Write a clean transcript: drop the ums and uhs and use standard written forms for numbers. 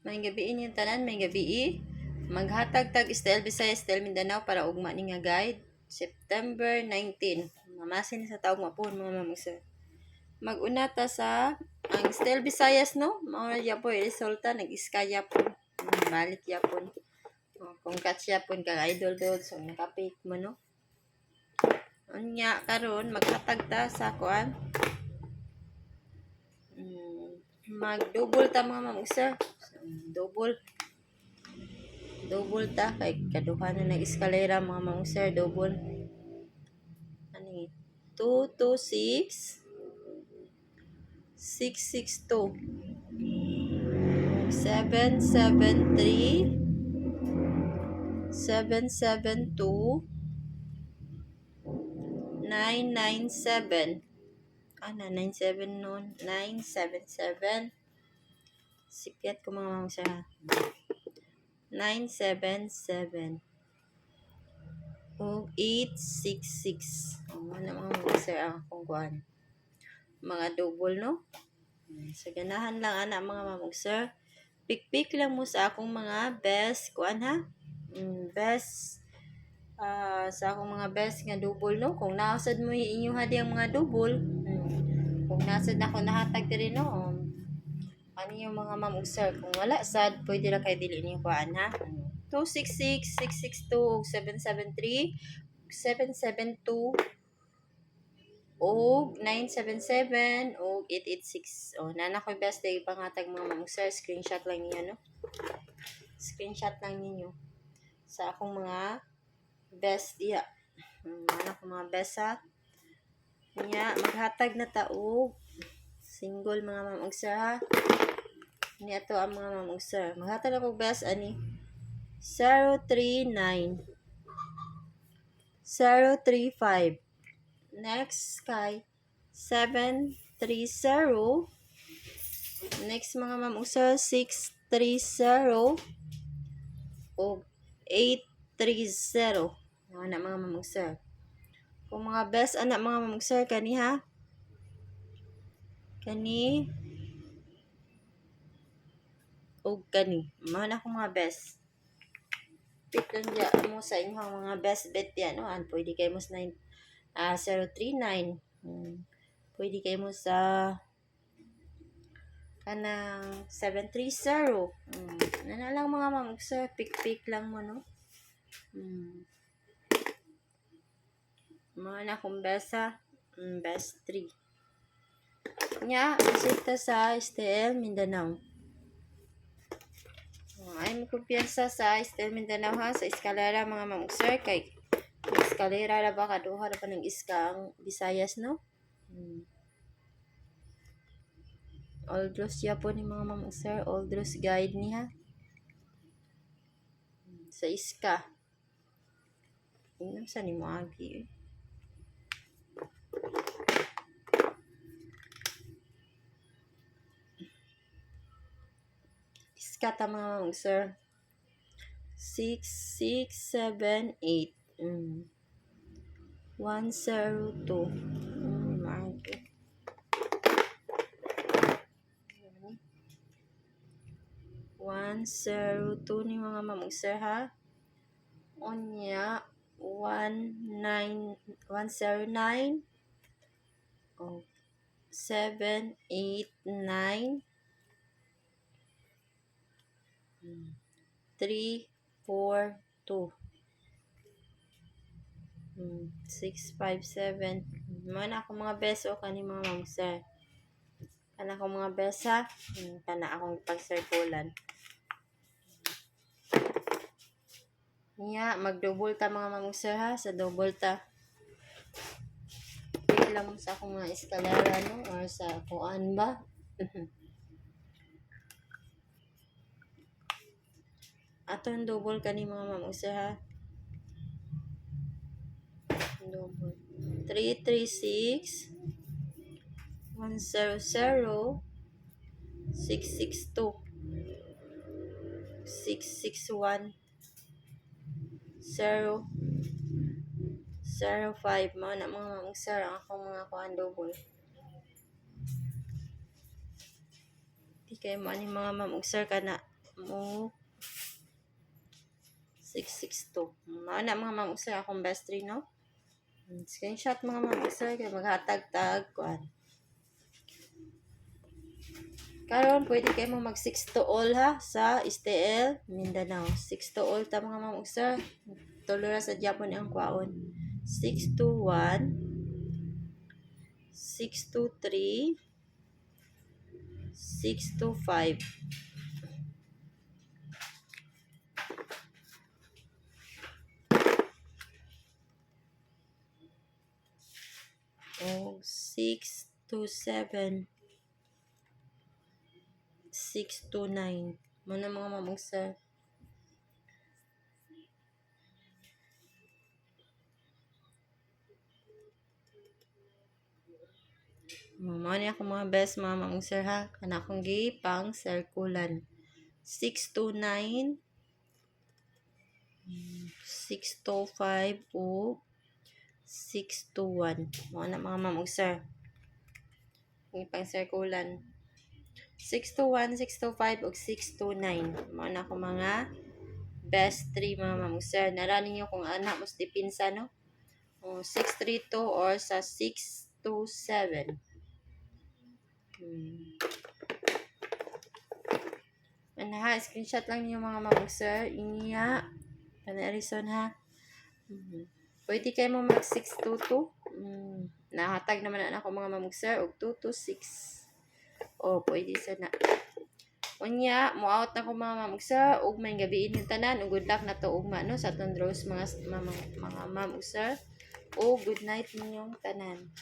May gabi yung tanan, may gabi. Maghatag tag Style Visayas, Style Mindanao para ugma ni nga guide. September 19. Mamasin sa taong mapun mga mamagsa. Mag-una ta sa ang Style Visayas no. Mao ya po resulta nag-iskaya po. Balik yapon. Kung katya pon kang idol dod so nakapik mo no. Unya karon maghatag ta sa kuan. Mag-double ta mga mamagsa. Double ta kay kaduha na nag-eskalera mga mamong sir, double ani 226 662 773 772 997 ana 97 nun 977 sipiat ko mga mamong sir 977 o 866. Ano mga sir ang akong kuan. Mga double no. So ganahan lang ana mga mamong sir. Pikpik lang mo sa akong mga best kuan ha. Best sa akong mga best nga double no. Kung naasad mo inyong hadi ang mga double. Kung nasad ako nahatag diri no. Ano yung mga mamong sir. Kung wala sad pwede ra kay dili niyo kuan ha. 266, 662, 773, 772, o 977, o 886. O, nana ko best day pangatag mga mamong sir. Screenshot lang niyo, no? Screenshot lang ninyo sa akong mga best iya. Nana ko mga best ha. Niya, maghatag na taog. Single mga mamong sir ha. Niya to ang mga mamong sir. Maghatag ako best ani. 039 035 next kay 730 next mga mamungsa 630 o 830 anak mga mamungsa kung mga best anak mga mamungsa kani ha kani o kani mana ko mga best pick lang dyan mo sa inyong mga best bet yan, no? Pwede kayo mo sa 039. Pwede kayo mo sa kanang 730. Ano lang mga mamagsa, pick lang mo, no? Mga na kong best ha. Best 3. Nya, isita sa STL Mindanao. Ay mo kumpiyansa sa Style Mindanao ha sa eskalera mga mamong sir kay eskalera ra ba kaduha ra pa ng iska ang Visayas no. Aldros ya po ni mga mamong sir, Aldros guide niya sa iska. Inam sa ni mo agi. Iska ta mga mamong sir. 6, 6, 7, 8. 102. Magi. 102 ni mga mamong sir ha. Onya 109 oh 7, 8, 9 3, 4, 2 6, 5, 7 mana ako mga beso kani mga mamong sir kana ako mga besa kana akong pag-circulan niya mag-double ta mga mamong sir ha sa double ta lang sa akong mga eskalera no or sa kuan ba aton double kani mga mamong sir ha double 336 100 662 661 0 05 mga na mga mamong sir ang akong mga kuan double di kayo mo ani mga mamong sir kana mo 662. Mao na mga ma'am ug sir akong best 3 no. Screenshot mga ma'am ug sir kay maghatag-tag kuan. Karon pwede kayo mo mag 6 to all ha sa STL Mindanao. 6 to all ta mga ma'am ug sir. Tulo ra sa Japon ang kwaon. 621 623 625. O 627 629. Muna mga ma'am ug sir. Mao ni ako mga best mga ma'am ug sir ha. Kana akong gipang circulan. 629 625 o 621. Mao na mga ma'am ug sir. Gipang circulan. 621, 625 ug 629. Mao na ako mga best 3 mga ma'am ug sir. Nara ninyo kung ana mas dipinsa no. O 632 or sa 627. Ano ha, screenshot lang niyo mga ma'am ug sir. Inya. Panarison ha. Pwede kayo mo mag 622. Nahatag naman na ako mga ma'am ug sir og 226. O pwede sa na. Unya, mo out na ko mga ma'am ug sir ug may gabiin yung tanan ug good luck na to ugma no sa tondros mga ma'am ug sir. O good night ninyong tanan.